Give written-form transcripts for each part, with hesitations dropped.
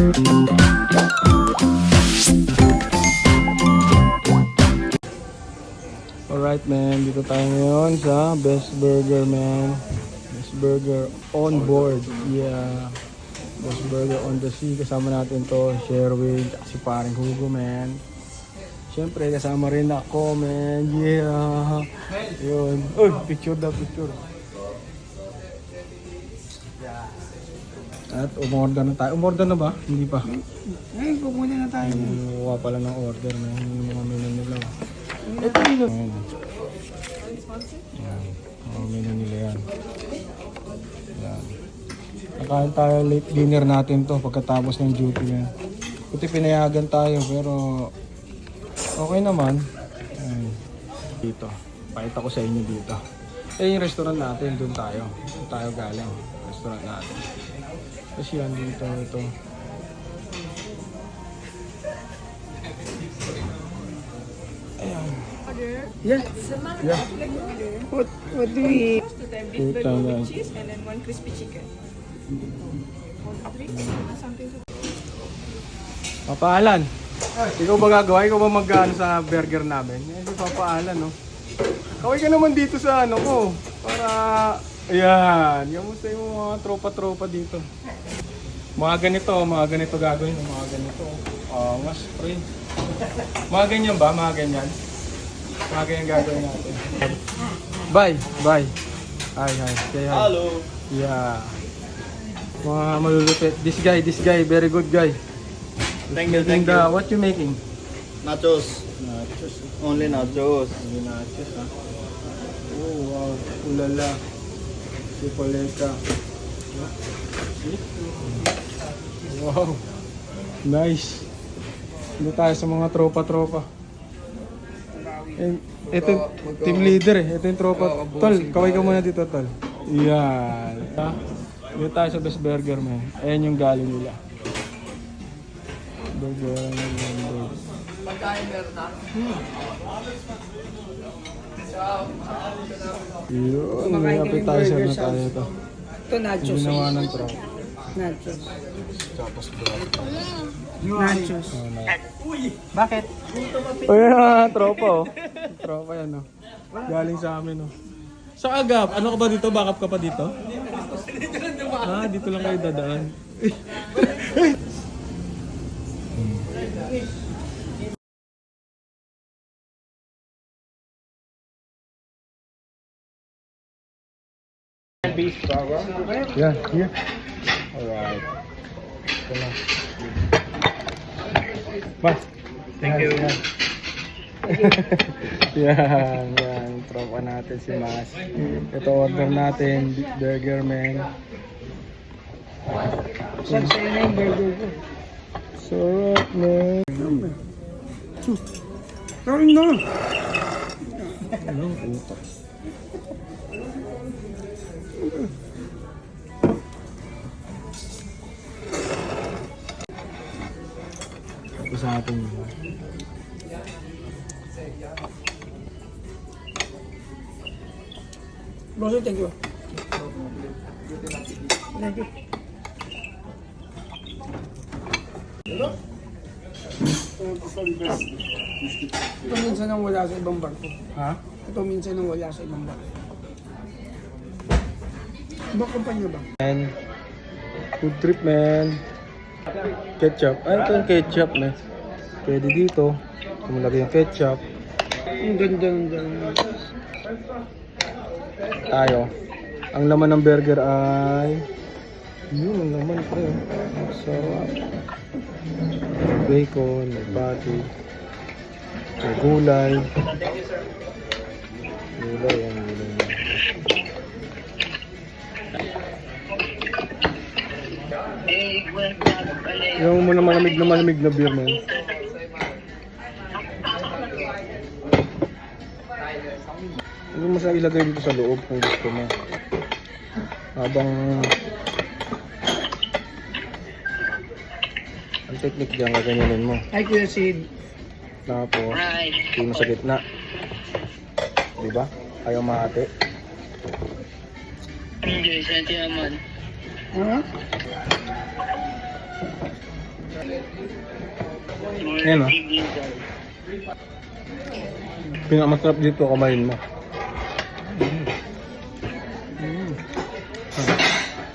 Alright man, dito tayo ngayon sa Best Burger man. Best Burger on board. Yeah. Best Burger on the sea. Kasama natin to, Sherwin, si paring Hugo man. Siyempre kasama rin ako man. Yeah. Yun. Uy, picture daw, picture. At umorder na tayo. Umorder na ba? Hindi pa. Ay, kukunin na tayo. Kuha pala ng order man. Yung mga menu nila. Ito dito. Yan. Mga menu nila yan. Yan. Nakain tayo late dinner natin to pagkatapos ng duty yan. Buti pinayagan tayo pero okay naman. Yan. Dito. Pakita ko sa inyo dito. Eh yung restaurant natin, doon tayo. Doon tayo galing. Restaurant natin. Kasi yan dito, ito. Ayan. Yeah. Yeah. What do we eat? Beef bulgogi cheese and then 1 crispy chicken. Papa Alan, ikaw ba gagawa? Ikaw ba mag-ano sa burger namin? Eh, si Papa Alan, no? Kaway ka naman dito sa ano ko. Para, ayan. Kamusta yung mga tropa-tropa dito? Mga ganito gagawin. Mga ganito. Mas pre. Mga ganyan ba? Mga ganyan? Mga ganyan gagawin natin. Bye. Hi. Say hi. Hello. Yeah. Mga malulupit. This guy, very good guy. Thank you. What you making? Nachos. Nachos. Only nachos. Hindi nachos ha. Oh wow. Ulala. Chipoleka. Wow. Nice. Hindi tayo sa mga tropa-tropa. Ito team leader eh. Ito yung tropa. Tol, kaway ka muna dito tol. Yan. Dito tayo sa Best Burger man. Ayan yung galing nila. Burger. Yun, may appetizer na tayo ito. Ito nachos. Ginawa ng tropa. Nachos. Tapos broth. Nachos. Bakit? O yan, tropa oh. Tropa yan oh. Galing sa amin oh. Sa Agap, ano ka ba dito? Backup ka pa dito? Dito lang kayo dadaan. Beef sour. Yeah, here. Alright. Ito na. Ba? Thank you. Yan. Tropa natin si Mas. Ito order natin, burger man. Saan sa'yo na yung burger ko? Sarap man. Kain na! Ano, utak. Ito sa atin. Boso, thank you. Thank you. Ito minsan nang wala sa ibang barko. Ha? Ito minsan nang wala sa ibang barko. Ibang kumpanya ba? Man, food trip man. Ketchup. Ay, ito yung ketchup man. Pwede dito. Kumulagay yung ketchup. Ang ganda. Tayo. Ang laman ng burger ay yun, ang laman pre. Sarap. Bacon, may patty, may gulay. Gulay, yan gulay. Yung muna malamig na beer man. Ano mo siya ilagay dito sa loob kung gusto mo. Habang ang technique diyan gaganyanin mo. Ay, Kuya Sid. Tapos hindi mo sa gitna. Di ba? Ayaw mahati. Ha? Ayan o. Pinakamasarap dito, kamayin mo.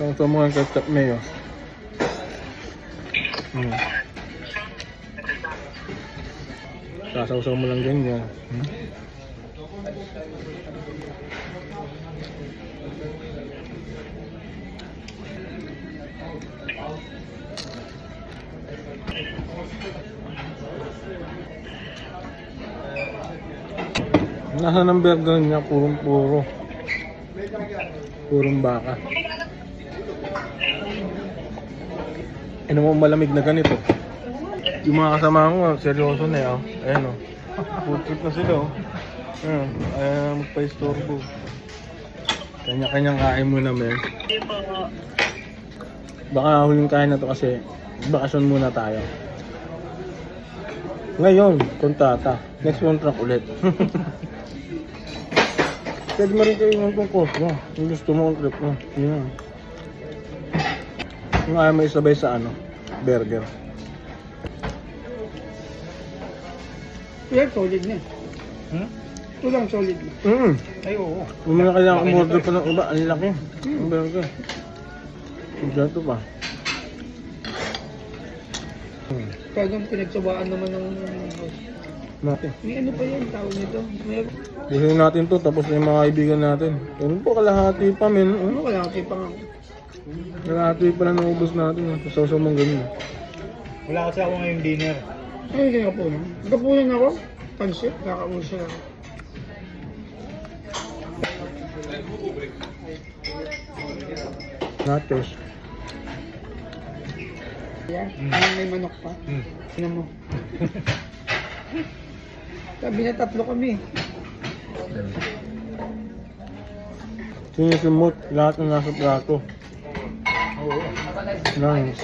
Ito mo ang ketchup mayo. Sasaw-saw mo lang ganyan. Nasa ng burger niya, purong-puro. Purong baka. Ano mo malamig na ganito? Yung mga kasama ko, seryoso na yun. Ayan o. Food trip na sila o. Ayan, ayaw magpa-istorbo. Kanya-kanyang kain muna, men. Baka huling kain na to kasi bakasyon muna tayo. Ngayon, kontata. Next contract ulit. Pwede mo rin kayo ng course mo. Kung gusto mo ang trip mo. Yan. Kung ayaw may isabay sa burger. Yan, solid na. Ito lang, solid na. Ay, oo. Kung mga kaya umorder pa ng iba, ang laki. Ang burger. Ganito pa. Parang pinagsabaan naman ng... Natin. May ano pa yan, tawag nito? May... Buhin natin to, tapos na yung mga kaibigan natin. Pero po, kalahati pa, men. Ano kaya kayo pa nga? Kalahati pa na naubos natin. Sasaw mong ganun. Wala kasi ako ngayong dinner. Ay, kaya po na. Nagkapunan ako. Pansit, kakausap ako. Nachos. Yan, may manok pa. Ano mo? Sabi na tatlo kami. Sinisimot lahat ng nasa plato. Oo. Nice.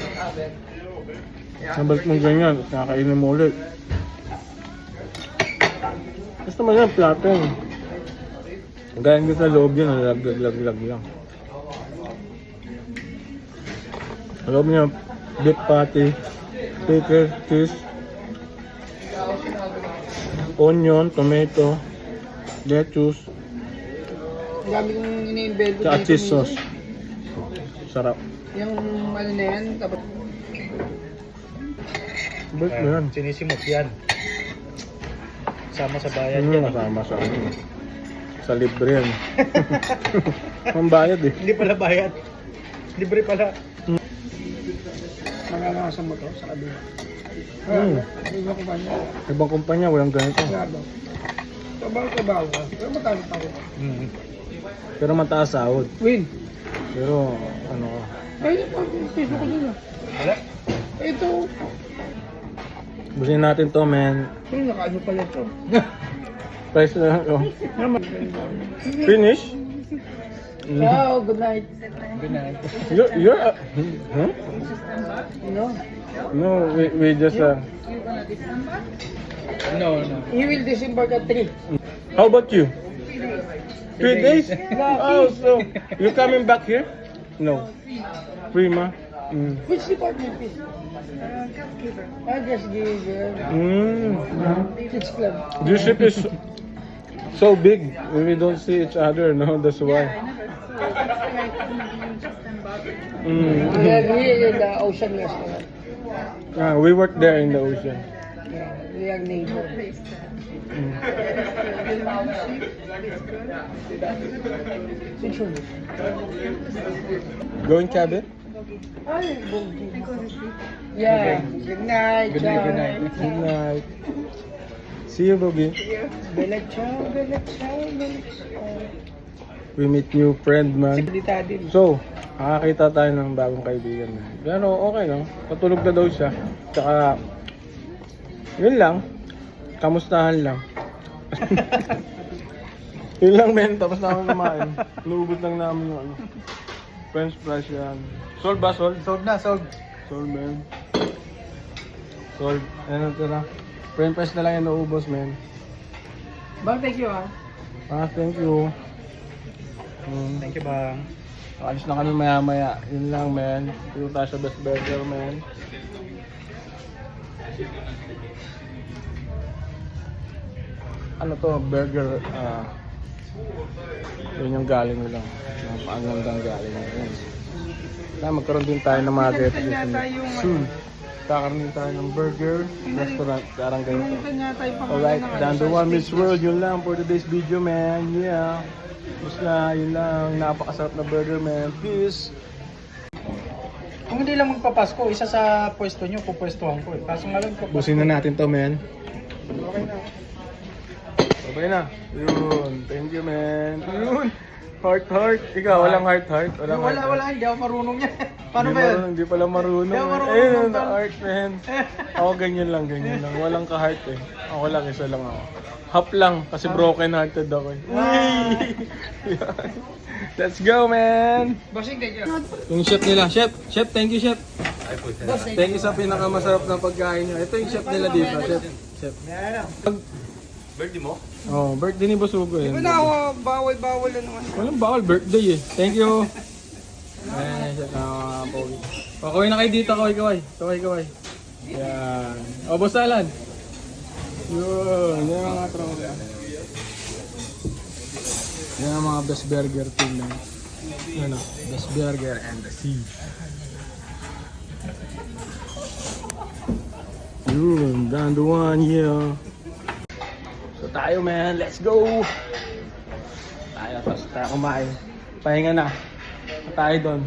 Nabalik mong ganyan, kakainin mo ulit. Gusto mo yan, plato yun. Gaya nyo sa loob yun, lag lang. Sa loob niya, beef patty, pickle, cheese, onion, tomato, lettuce, Ang dami kong ini-invento tsaka cheese sauce. Sarap. Yung ano na yan, dapat Bait mo yan. Sinisimot yan. Sama sa bayan yan. Kasama sa sa libre yan. Pambayad eh. Hindi pala bayad. Libre pala. mangangasan mo to sa kabila. Ibang kumpanya. Ibang kumpanya, walang ganito. Wala daw. Trabaho ka. Pero matalo pa ako. Pero mataas sahod. Win. Pero ano ka. Ay, Facebook ko dun ah. Wala? Ito. Busin natin to, man. Pero nakaano pala ito. Price na lang. Oh. Naman. Finish? Ciao, good night. Good night. You're huh? No. No, we just No. You will disembark at 3. How about you? 3 days? Oh, so you coming back here? No. Prima. Which department is? Just give kids club. This ship is so big. We don't see each other, no? That's why. We are here in the ocean restaurant. We work there in the ocean. Yeah, we are neighbor. Which one? Going cabin? Ay, yeah. Good night. Good night, good night. Good night. See you, Bobby. Bella ciao, bella ciao, bella ciao. We meet new friend, man. Salita din. So, makakita tayo ng bagong kaibigan. Pero okay lang. Patulog na daw siya. Tsaka, yun lang. Kamustahan lang. Yun lang, men. Tapos namin kumain. Inuubos lang namin yung French fries yan. Sold ba? Sold? Sold na, sold. Sold, men. Sold. Ano tira? French fries na lang yung naubos, men. Bang, thank you ah. Thank you. Thank you, bang. Alis na kami maya-maya. Yun lang, men. Dito tayo sa Best Burger, men. Ano to, burger, yun yung galing nila. Napakagandang galing nila. Magkaroon din tayo ng mga get soon. Kakaroon din tayo ng burger restaurant. Parang ganito. Alright, down the one Miss World. Yun lang for today's video, man. Yeah. Basta yun lang. Napakasarap na burger, man. Peace. Kung hindi lang magpapasko, isa sa pwesto nyo, pupwestuhan ko eh. Kaso nga lang papasko. Busin na natin to, man. Okay na. Okay na. Yun. Thank you, man. Yun. Heart. Ikaw, walang heart. Walang heart. Wala, hindi ako marunong yan. Paano Hindi ba yun? marunong, Hindi pala marunong. Hindi ako marunong Ayun, ng na art, man. Ako ganyan lang. Walang ka-heart eh. Ako lang, isa lang ako. Half lang, kasi broken hearted ako eh. Yan. Let's go, man! Bossing, thank you. Yung chef nila. Chef, thank you, chef. Thank you sa pinakamasarap na pagkain niyo. Ito yung chef nila dito, chef. Birthday mo? Oh, birthday ni Basugo eh. Wala ako, bawal na naman. Walang bawal, birthday eh. Thank you. Ayan, chef na pogi. Kaway na kayo dito, kaway. Yan. O, Boss Alan. Yun, yan ang mga tropa. Yan ang mga best burger team na. Yan o, best burger and the sea. Yun, down the one, yeah. So tayo, man, let's go! Tayo, tapos tayo kumain. Pahinga na. Tayo doon.